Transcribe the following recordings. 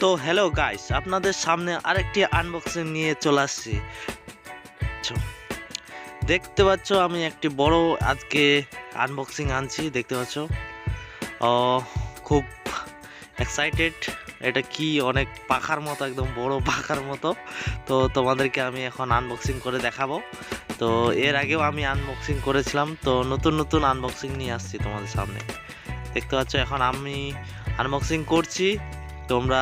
তো hello guys, আপনাদের সামনে আরেকটি আনবক্সিং নিয়ে চলে আসছি। দেখতে পাচ্ছ আমি একটি বড় আজকে আনবক্সিং আনছি, দেখতে পাচ্ছ। খুব এক্সাইটেড। এটা কি অনেক পাখার মতো, একদম বড় পাখার মতো। তো তোমাদেরকে আমি এখন আনবক্সিং করে দেখাবো। তো এর আগেও আমি আনবক্সিং করেছিলাম, তো নতুন নতুন আনবক্সিং নিয়ে আসছি তোমাদের সামনে। দেখতে পাচ্ছ এখন আমি আনবক্সিং করছি। তোমরা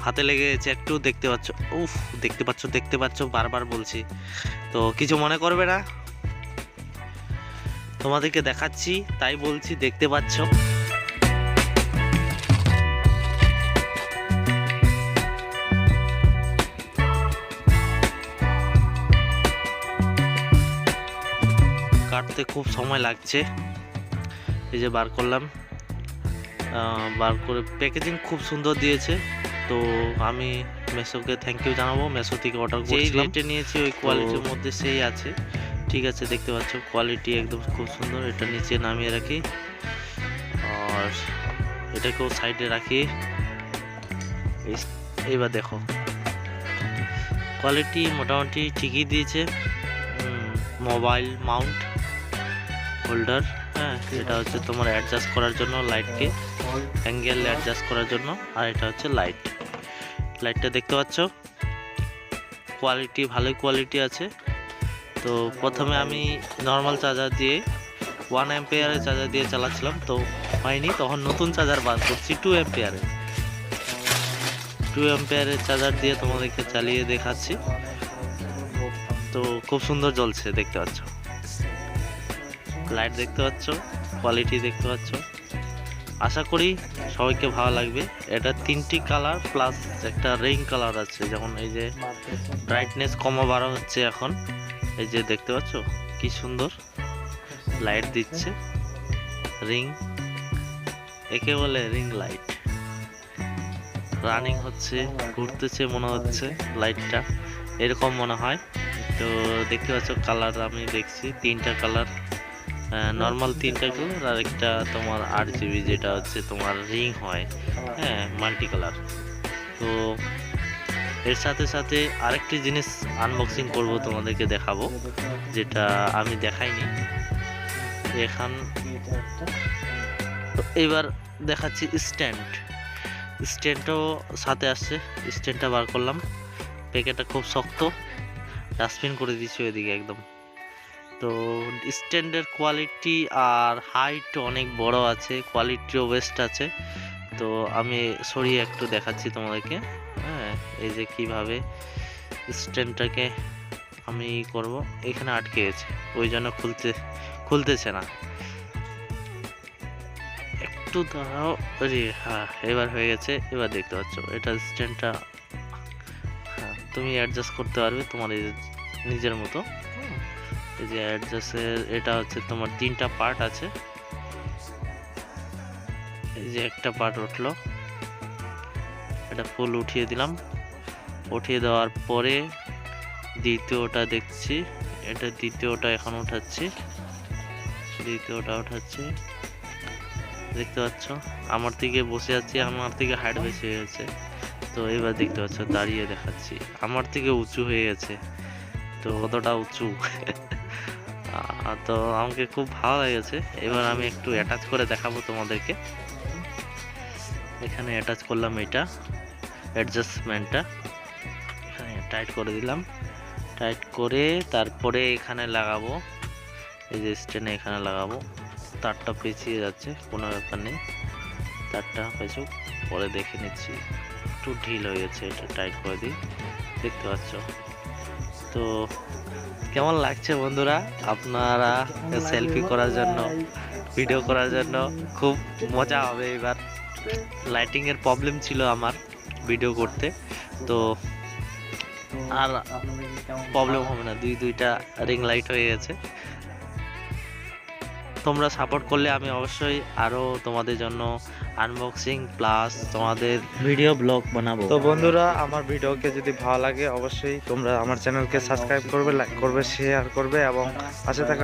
হাতে লেগে গেছে একটু, দেখতে পাচ্ছ। দেখতে পাচ্ছ বারবার বলছি, তো কিছু মনে করবে না, তোমাদেরকে দেখাচ্ছি তাই বলছি। দেখতে পাচ্ছ কাটতে খুব সময় লাগছে। এই যে বার করলাম, বার করে প্যাকেজিং খুব সুন্দর দিয়েছে। তো আমি মেসোকে থ্যাংক ইউ জানাবো। মেসো থেকে অর্ডার যেই রেটে নিয়েছি ওই কোয়ালিটির মধ্যে সেই আছে, ঠিক আছে। দেখতে পাচ্ছ কোয়ালিটি একদম খুব সুন্দর। এটা নিচে নামিয়ে রাখি আর এটাকেও সাইডে রাখি। এইবার দেখো কোয়ালিটি মোটামুটি ঠিকই দিয়েছে। মোবাইল মাউন্ট হোল্ডার, হ্যাঁ, এটা হচ্ছে তোমার অ্যাডজাস্ট করার জন্য, লাইটকে অ্যাঙ্গেল অ্যাডজাস্ট করার জন্য। আর এটা হচ্ছে লাইটটা দেখতে পাচ্ছ কোয়ালিটি ভালোই কোয়ালিটি আছে। তো প্রথমে আমি নর্মাল চার্জার দিয়ে 1 অ্যাম্পিয়ারের চার্জার দিয়ে চালাচ্ছিলাম, তো হয়নি। তখন নতুন চার্জার বার করছি 2 অ্যাম্পিয়ারের চার্জার দিয়ে তোমাদেরকে চালিয়ে দেখাচ্ছি। তো খুব সুন্দর জ্বলছে, দেখতে পাচ্ছ। লাইট দেখতে পাচ্ছ, কোয়ালিটি দেখতে পাচ্ছ। আশা করি সবাইকে ভালো লাগবে। এটা 3টি কালার প্লাস একটা রিং কালার আছে। যেমন এই যে ব্রাইটনেস কমা বাড়া হচ্ছে এখন, এই যে দেখতে পাচ্ছ কি সুন্দর লাইট দিচ্ছে। রিং, একে বলে রিং লাইট। রানিং হচ্ছে, ঘুরতেছে মনে হচ্ছে লাইটটা, এরকম মনে হয়। তো দেখতে পাচ্ছ কালার আমি দেখছি 3টা কালার, নর্মাল 3টা কালার আর একটা তোমার RGB যেটা হচ্ছে তোমার রিং হয়, হ্যাঁ, মাল্টি কালার। তো এর সাথে সাথে আরেকটি জিনিস আনবক্সিং করব, তোমাদেরকে দেখাবো, যেটা আমি দেখাইনি এখন। তো এবার দেখাচ্ছি স্ট্যান্ডও সাথে আসছে। স্ট্যান্ডটা বার করলাম, প্যাকেটটা খুব শক্ত, ডাস্টবিন করে দিচ্ছি ওইদিকে একদম। তো স্ট্যান্ডের কোয়ালিটি আর হাইট অনেক বড় আছে, কোয়ালিটিও বেস্ট আছে। তো আমি সরিয়ে একটু দেখাচ্ছি তোমাদেরকে, হ্যাঁ, এই যে কিভাবে স্ট্যান্ডটাকে আমি করব। এখানে আটকে গেছে, ওই জন্য খুলতেছে না। একটু দাঁড়াও, হ্যাঁ, এবার হয়ে গেছে। এবার দেখতে পাচ্ছ এটা স্ট্যান্ডটা, হ্যাঁ, তুমি অ্যাডজাস্ট করতে পারবে তোমার নিজের মতো। এই যে অ্যাডজাস্টের এটা হচ্ছে তোমার 3টা পার্ট আছে। এই যে একটা পার্ট উঠলো, এটা ফুল উঠিয়ে দিলাম। উঠিয়ে দেওয়ার পরে দ্বিতীয়টা দেখছি, এটা দ্বিতীয়টা এখন উঠাচ্ছি, দেখতে পাচ্ছ। আমার থেকে বসে আছি, আমার থেকে হাইট বেশি হয়ে গেছে। তো এবার দেখতে পাচ্ছ দাঁড়িয়ে দেখাচ্ছি, আমার থেকে উঁচু হয়ে গেছে। তো কতটা উঁচু তো আমাকে খুব ভালো লেগেছে। এবার আমি একটু অ্যাটাচ করে দেখাবো তোমাদেরকে। এখানে অ্যাটাচ করলাম, এটা অ্যাডজাস্টমেন্টটা এখানে টাইট করে দিলাম। টাইট করে তারপরে এখানে লাগাবো, এই যে স্ট্যান্ডে এখানে লাগাবো। তারটা পেঁচিয়ে যাচ্ছে, কোনো ব্যাপার নেই, তারটা পেঁচুক, পরে দেখে নিচ্ছি। একটু ঢিল হয়ে গেছে, এটা টাইট করে দিই, দেখতে পাচ্ছ। তো কেমন লাগছে বন্ধুরা? আপনারা সেলফি করার জন্য, ভিডিও করার জন্য খুব মজা হবে। এবার লাইটিং এর প্রবলেম ছিল আমার ভিডিও করতে, তো আর প্রবলেম হবে না। দুইটা রিং লাইট হয়ে গেছে। তোমরা সাপোর্ট করলে আমি অবশ্যই আরো তোমাদের জন্য আনবক্সিং প্লাস তোমাদের ভিডিও ব্লগ বানাবো। তো বন্ধুরা, আমার ভিডিওকে যদি ভালো লাগে অবশ্যই তোমরা আমার চ্যানেলকে সাবস্ক্রাইব করবে, লাইক করবে, শেয়ার করবে এবং পাশে থাকা